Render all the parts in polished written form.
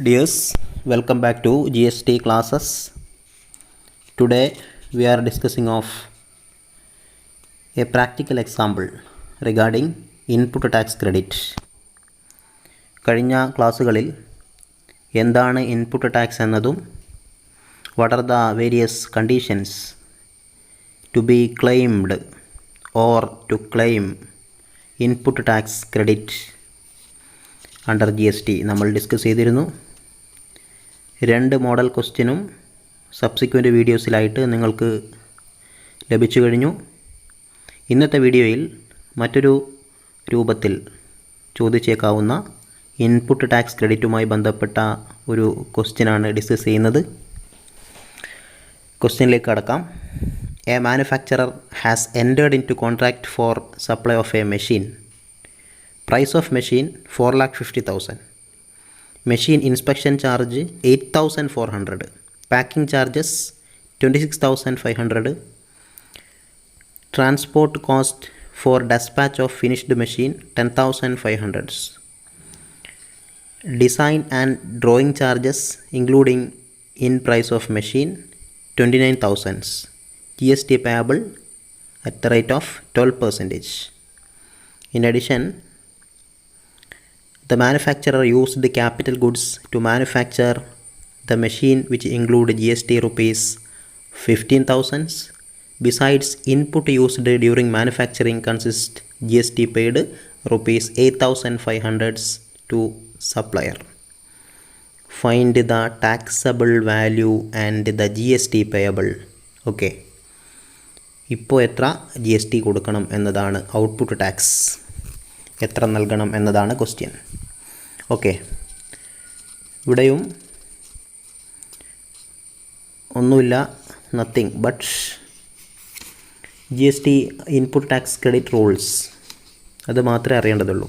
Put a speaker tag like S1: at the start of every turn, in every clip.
S1: Dears, welcome back to GST classes. Today we are discussing of a practical example regarding input tax credit. കഴിഞ്ഞ ക്ലാസ്സുകളിൽ എന്താണ് input tax എന്നതും what are the various conditions to be claimed or to claim input tax credit under GST നമ്മൾ discuss ചെയ്തിരുന്നു. രണ്ട് model ക്വസ്റ്റ്യനും subsequent വീഡിയോസിലായിട്ട് നിങ്ങൾക്ക് ലഭിച്ചു കഴിഞ്ഞു. ഇന്നത്തെ വീഡിയോയിൽ മറ്റൊരു രൂപത്തിൽ ചോദിച്ചേക്കാവുന്ന ഇൻപുട്ട് ടാക്സ് ക്രെഡിറ്റുമായി ബന്ധപ്പെട്ട ഒരു ക്വസ്റ്റ്യനാണ് ഡിസ്കസ് ചെയ്യുന്നത്. ക്വസ്റ്റ്യനിലേക്ക് കടക്കാം. A manufacturer has entered into contract for supply of a machine. Price of machine 4,50,000. Machine inspection charge 8,400. Packing charges 26,500. Transport cost for dispatch of finished machine 10,500. Design and drawing charges including in price of machine 29,000. GST payable at the rate of 12%. In addition, the manufacturer used the capital goods to manufacture the machine which include GST rupees 15,000. Besides, input used during manufacturing consist GST paid rupees 8,500 to supplier. Find the taxable value and the GST payable. Okay. ഇപ്പോൾ എത്ര GST കൊടുക്കണം എന്നതാണ് output tax. എത്ര നൽകണം എന്നതാണ് question. Okay, ഇവിടെയും ഒന്നുമില്ല, nothing but GST input tax credit rules അത് മാത്രമേ അറിയേണ്ടതുള്ളൂ.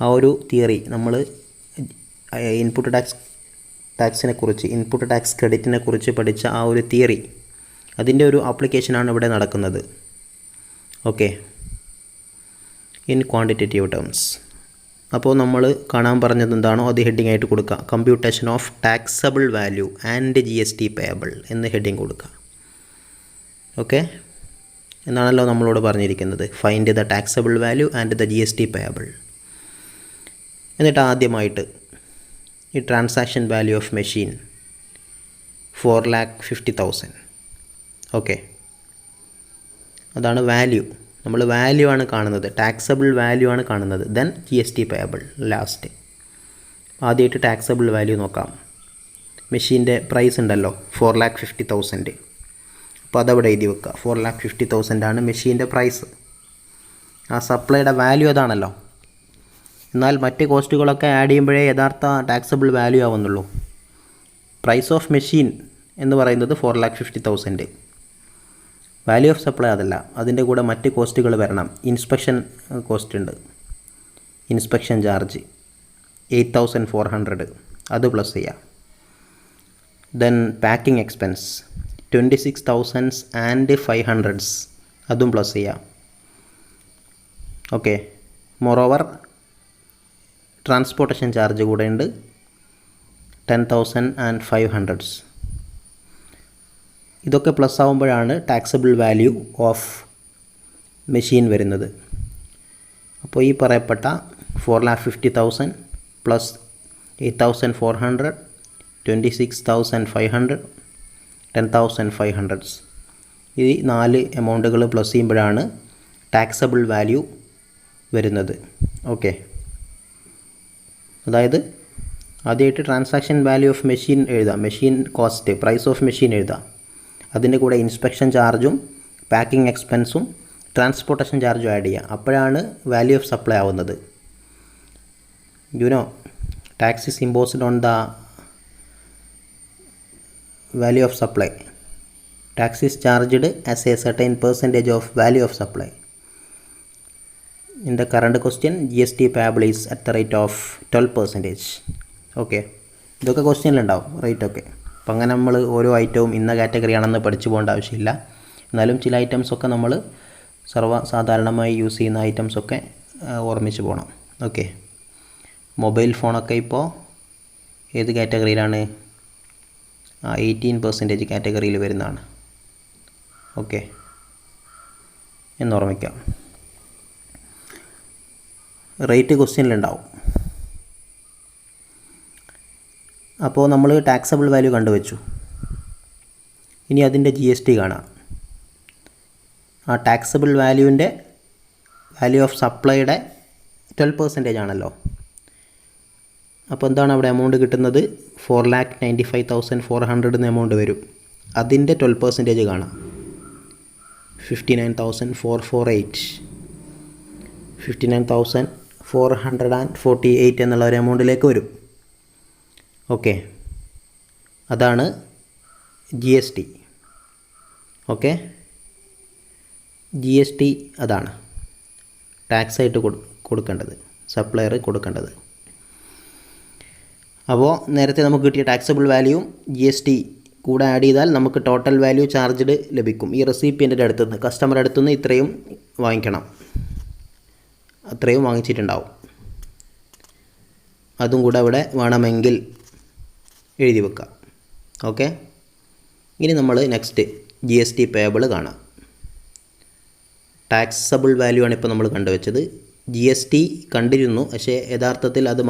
S1: ആ ഒരു തിയറി നമ്മൾ ഇൻപുട്ട് ടാക്സിനെ കുറിച്ച് ഇൻപുട്ട് ടാക്സ് ക്രെഡിറ്റിനെ കുറിച്ച് പഠിച്ച ആ ഒരു തിയറി, അതിൻ്റെ ഒരു ആപ്ലിക്കേഷനാണ് ഇവിടെ നടക്കുന്നത്. Okay, in quantitative terms. അപ്പോൾ നമ്മൾ കാണാൻ പറഞ്ഞത് എന്താണോ അത് ഹെഡിങ് ആയിട്ട് കൊടുക്കുക. Computation of taxable value and GST payable എന്ന് ഹെഡിങ് കൊടുക്കുക. ഓക്കെ, എന്നാണല്ലോ നമ്മളോട് പറഞ്ഞിരിക്കുന്നത്. Find the taxable value and the GST payable. എന്നിട്ട് ആദ്യമായിട്ട് ഈ transaction value of machine 4,50,000. Okay, അതാണ് വാല്യൂ. നമ്മൾ വാല്യൂ ആണ് കാണുന്നത്, ടാക്സബിൾ വാല്യൂ ആണ് കാണുന്നത്. Then GST payable last. ആദ്യമായിട്ട് ടാക്സബിൾ വാല്യൂ നോക്കാം. മെഷീൻ്റെ പ്രൈസ് ഉണ്ടല്ലോ 4,50,000. അപ്പോൾ അതവിടെ എഴുതി വെക്കുക. 4,50,000 ആണ് മെഷീൻ്റെ പ്രൈസ്. ആ സപ്ലൈയുടെ വാല്യൂ അതാണല്ലോ. എന്നാൽ മറ്റ് കോസ്റ്റുകളൊക്കെ ആഡ് ചെയ്യുമ്പോഴേ യഥാർത്ഥ ടാക്സബിൾ വാല്യൂ ആവുന്നുള്ളൂ. പ്രൈസ് ഓഫ് മെഷീൻ എന്ന് പറയുന്നത് 4,50,000. വാല്യൂ ഓഫ് സപ്ലൈ അതല്ല, അതിൻ്റെ കൂടെ മറ്റ് കോസ്റ്റുകൾ വരണം. ഇൻസ്പെക്ഷൻ കോസ്റ്റ് ഉണ്ട്, ഇൻസ്പെക്ഷൻ ചാർജ് 8,400, അത് പ്ലസ് ചെയ്യാം. ദെൻ പാക്കിംഗ് എക്സ്പെൻസ് 26,500, അതും പ്ലസ് ചെയ്യാം. ഓക്കെ, മോറോവർ ട്രാൻസ്പോർട്ടേഷൻ ചാർജ് കൂടെ ഉണ്ട് 10,500. ഇതൊക്കെ പ്ലസ് ആകുമ്പോഴാണ് ടാക്സബിൾ വാല്യൂ ഓഫ് മെഷീൻ വരുന്നത്. അപ്പോൾ ഈ പറയപ്പെട്ട 4,50,000 പ്ലസ് 8,400, 26,500, 10,500, ഈ 4 എമൗണ്ടുകൾ പ്ലസ് ചെയ്യുമ്പോഴാണ് ടാക്സബിൾ വാല്യൂ വരുന്നത്. ഓക്കെ, അതായത് ആദ്യമായിട്ട് ട്രാൻസാക്ഷൻ വാല്യൂ ഓഫ് മെഷീൻ എഴുതാം, machine cost price of machine എഴുതാം. അതിൻ്റെ കൂടെ ഇൻസ്പെക്ഷൻ ചാർജും പാക്കിംഗ് എക്സ്പെൻസും ട്രാൻസ്പോർട്ടേഷൻ ചാർജും ആഡ് ചെയ്യുക. അപ്പോഴാണ് വാല്യൂ ഓഫ് സപ്ലൈ ആവുന്നത്. Tax is imposed on the value of supply. Tax is charged as a certain percentage of value of supply. In the current question GST payable is at the rate of 12%. Okay, ഇതൊക്കെ ക്വസ്റ്റ്യനിലുണ്ടാവും റേറ്റൊക്കെ. അപ്പം അങ്ങനെ നമ്മൾ ഓരോ ഐറ്റവും ഇന്ന category ആണെന്ന് പഠിച്ചു പോകേണ്ട ആവശ്യമില്ല. എന്നാലും ചില ഐറ്റംസൊക്കെ നമ്മൾ സർവ്വസാധാരണമായി യൂസ് ചെയ്യുന്ന ഐറ്റംസൊക്കെ ഓർമ്മിച്ച് പോകണം. ഓക്കെ, മൊബൈൽ ഫോണൊക്കെ ഇപ്പോൾ ഏത് കാറ്റഗറിയിലാണ്? 18% കാറ്റഗറിയിൽ വരുന്നതാണ്. ഓക്കെ, എന്നോർമ്മിക്കാം. റേറ്റ് ക്വസ്റ്റ്യനിലുണ്ടാവും. അപ്പോൾ നമ്മൾ ടാക്സബിൾ വാല്യൂ കണ്ടുവച്ചു. ഇനി അതിൻ്റെ GST കാണാം. ആ ടാക്സബിൾ വാല്യൂവിൻ്റെ വാല്യൂ ഓഫ് സപ്ലൈയുടെ 12% ആണല്ലോ. അപ്പോൾ എന്താണ് അവിടെ എമൗണ്ട് കിട്ടുന്നത്? 4,95,400 എന്ന എമൗണ്ട് വരും. അതിൻ്റെ 12% കാണാം. 59,448 59,448 എന്നുള്ള ഒരു എമൗണ്ടിലേക്ക് വരും. ഓക്കെ, അതാണ് GST. ഓക്കെ, GST അതാണ് ടാക്സായിട്ട് കൊടുക്കേണ്ടത്, സപ്ലയർ കൊടുക്കേണ്ടത്. അപ്പോൾ നേരത്തെ നമുക്ക് കിട്ടിയ ടാക്സബിൾ വാല്യൂവും GST കൂടെ ആഡ് ചെയ്താൽ നമുക്ക് ടോട്ടൽ വാല്യൂ ചാർജ്ഡ് ലഭിക്കും. ഈ റെസിപ്പിയൻ്റെ അടുത്തുനിന്ന്, കസ്റ്റമറുടെ അടുത്തുനിന്ന് ഇത്രയും വാങ്ങിക്കണം, അത്രയും വാങ്ങിച്ചിട്ടുണ്ടാവും. അതും കൂടെ അവിടെ വേണമെങ്കിൽ എഴുതി വെക്കാം. ഓക്കെ, ഇനി നമ്മൾ നെക്സ്റ്റ് GST പേയബിൾ കാണാം. ടാക്സബിൾ വാല്യൂ ആണ് ഇപ്പോൾ നമ്മൾ കണ്ടുവച്ചത്. GST കണ്ടിരുന്നു, പക്ഷേ യഥാർത്ഥത്തിൽ അത്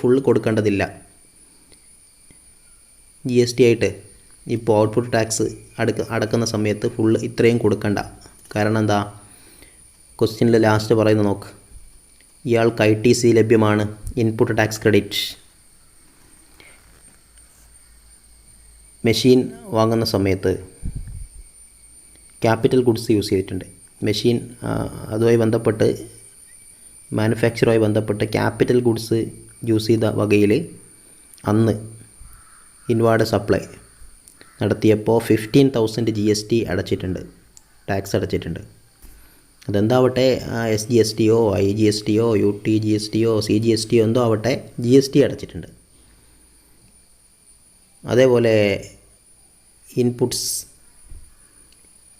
S1: ഫുൾ കൊടുക്കേണ്ടതില്ല. GST ആയിട്ട് ഇപ്പോൾ ഔട്ട്പുട്ട് ടാക്സ് അടക്കുന്ന സമയത്ത് ഫുൾ ഇത്രയും കൊടുക്കണ്ട. കാരണം എന്താ? ക്വസ്റ്റ്യനിൽ ലാസ്റ്റ് പറയുന്നത് നോക്ക്. ഇയാൾക്ക് ITC ലഭ്യമാണ്, ഇൻപുട്ട് ടാക്സ് ക്രെഡിറ്റ്. മെഷീൻ വാങ്ങുന്ന സമയത്ത് ക്യാപിറ്റൽ ഗുഡ്സ് യൂസ് ചെയ്തിട്ടുണ്ട്. മെഷീൻ അതുമായി ബന്ധപ്പെട്ട് മാനുഫാക്ചറുമായി ബന്ധപ്പെട്ട് ക്യാപിറ്റൽ ഗുഡ്സ് യൂസ് ചെയ്ത വകയിൽ അന്ന് ഇൻവാർഡ് സപ്ലൈ നടത്തിയപ്പോൾ 15,000 GST അടച്ചിട്ടുണ്ട്, ടാക്സ് അടച്ചിട്ടുണ്ട്. അതെന്താവട്ടെ, SGSTയോ IGSTയോ UTGSTയോ CGSTയോ എന്തോ ആവട്ടെ, GST അടച്ചിട്ടുണ്ട്. അതേപോലെ ഇൻപുട്സ്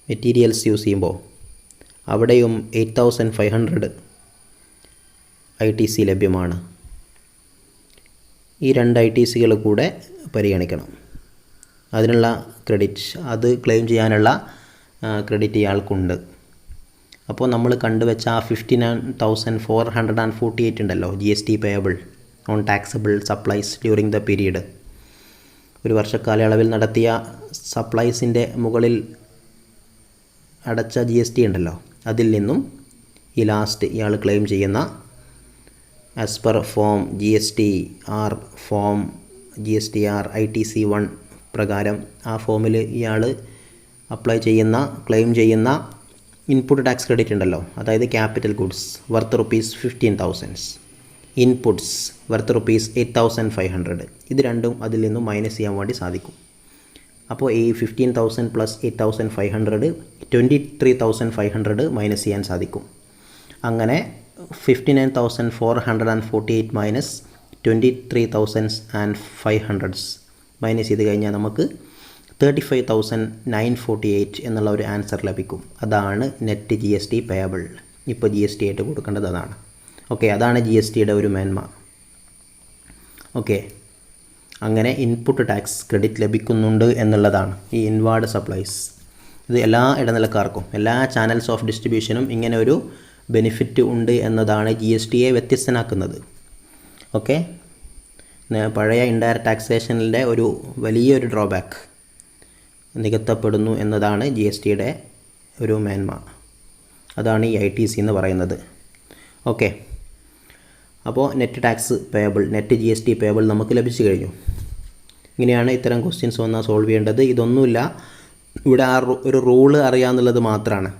S1: മെറ്റീരിയൽസ് യൂസ് ചെയ്യുമ്പോൾ അവിടെയും 8,500 ITC ലഭ്യമാണ്. ഈ 2 ITCകൾ കൂടെ പരിഗണിക്കണം. അതിനുള്ള ക്രെഡിറ്റ്, അത് ക്ലെയിം ചെയ്യാനുള്ള ക്രെഡിറ്റ് ഇയാൾക്കുണ്ട്. അപ്പോൾ നമ്മൾ കണ്ടുവച്ച ആ 59,448 ഉണ്ടല്ലോ GST payable on taxable supplies during the period, ഒരു വർഷക്കാലയളവിൽ നടത്തിയ സപ്ലൈസിൻ്റെ മുകളിൽ അടച്ച GST ഉണ്ടല്ലോ, അതിൽ നിന്നും ഈ ലാസ്റ്റ് ഇയാൾ ക്ലെയിം ചെയ്യുന്ന as per form GSTR form GSTR ITC1 പ്രകാരം ആ ഫോമിൽ ഇയാൾ ക്ലെയിം ചെയ്യുന്ന ഇൻപുട്ട് ടാക്സ് ക്രെഡിറ്റ് ഉണ്ടല്ലോ, അതായത് capital goods worth ₹15,000, inputs worth ₹8,500, ഇത് രണ്ടും അതിൽ നിന്നും മൈനസ് ചെയ്യാൻ വേണ്ടി സാധിക്കും. അപ്പോൾ ഈ 15,000 പ്ലസ് 8,500 23,500 മൈനസ് ചെയ്യാൻ സാധിക്കും. അങ്ങനെ 59,448 മൈനസ് 23,500 മൈനസ് ചെയ്ത് കഴിഞ്ഞാൽ നമുക്ക് 35,948 എന്നുള്ള ഒരു ആൻസർ ലഭിക്കും. അതാണ് നെറ്റ് GST പേയബിൾ. ഇപ്പോൾ GST ആയിട്ട് കൊടുക്കേണ്ടത് അതാണ്. ഓക്കെ, അതാണ് GSTയുടെ ഒരു മേന്മ. ഓക്കെ, അങ്ങനെ ഇൻപുട്ട് ടാക്സ് ക്രെഡിറ്റ് ലഭിക്കുന്നുണ്ട് എന്നുള്ളതാണ് ഈ ഇൻവാർഡ് സപ്ലൈസ്. ഇത് എല്ലാ ഇടനിലക്കാർക്കും, എല്ലാ ചാനൽസ് ഓഫ് ഡിസ്ട്രിബ്യൂഷനും ഇങ്ങനെ ഒരു ബെനിഫിറ്റ് ഉണ്ട് എന്നതാണ് GSTയെ വ്യത്യസ്തനാക്കുന്നത്. ഓക്കെ, പഴയ ഇൻഡയറക്റ്റ് ടാക്സേഷനിലെ ഒരു വലിയൊരു ഡ്രോബാക്ക് നികത്തപ്പെടുന്നു എന്നതാണ് GSTയുടെ ഒരു മേന്മ. അതാണ് ഈ ITC എന്ന് പറയുന്നത്. ഓക്കെ, അപ്പോൾ net tax payable, net GST payable നമുക്ക് ലഭിച്ചു കഴിഞ്ഞു. ഇങ്ങനെയാണ് ഇത്തരം ക്വസ്റ്റ്യൻസ് വന്നാൽ സോൾവ് ചെയ്യേണ്ടത്. ഇതൊന്നുമില്ല, ഇവിടെ ആ ഒരു റൂള് അറിയാമെന്നുള്ളത് മാത്രമാണ്.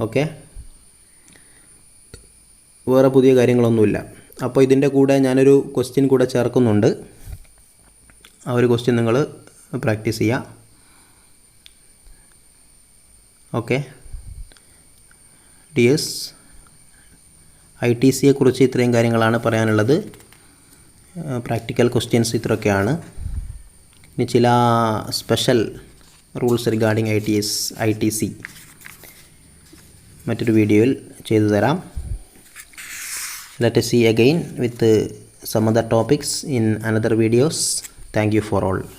S1: ഓക്കെ, വേറെ പുതിയ കാര്യങ്ങളൊന്നുമില്ല. അപ്പോൾ ഇതിൻ്റെ കൂടെ ഞാനൊരു ക്വസ്റ്റ്യൻ കൂടെ ചേർക്കുന്നുണ്ട്. ആ ഒരു ക്വസ്റ്റ്യൻ നിങ്ങൾ പ്രാക്ടീസ് ചെയ്യുക. ഓക്കെ ഡിയേഴ്സ്, ITCയെക്കുറിച്ച് ഇത്രയും കാര്യങ്ങളാണ് പറയാനുള്ളത്. പ്രാക്ടിക്കൽ ക്വസ്റ്റ്യൻസ് ഇത്രയൊക്കെയാണ്. ഇനി ചില സ്പെഷ്യൽ റൂൾസ് റിഗാർഡിംഗ് ITC മറ്റൊരു വീഡിയോയിൽ ചെയ്തു തരാം. Let us see again with some other topics in another videos. Thank you for all.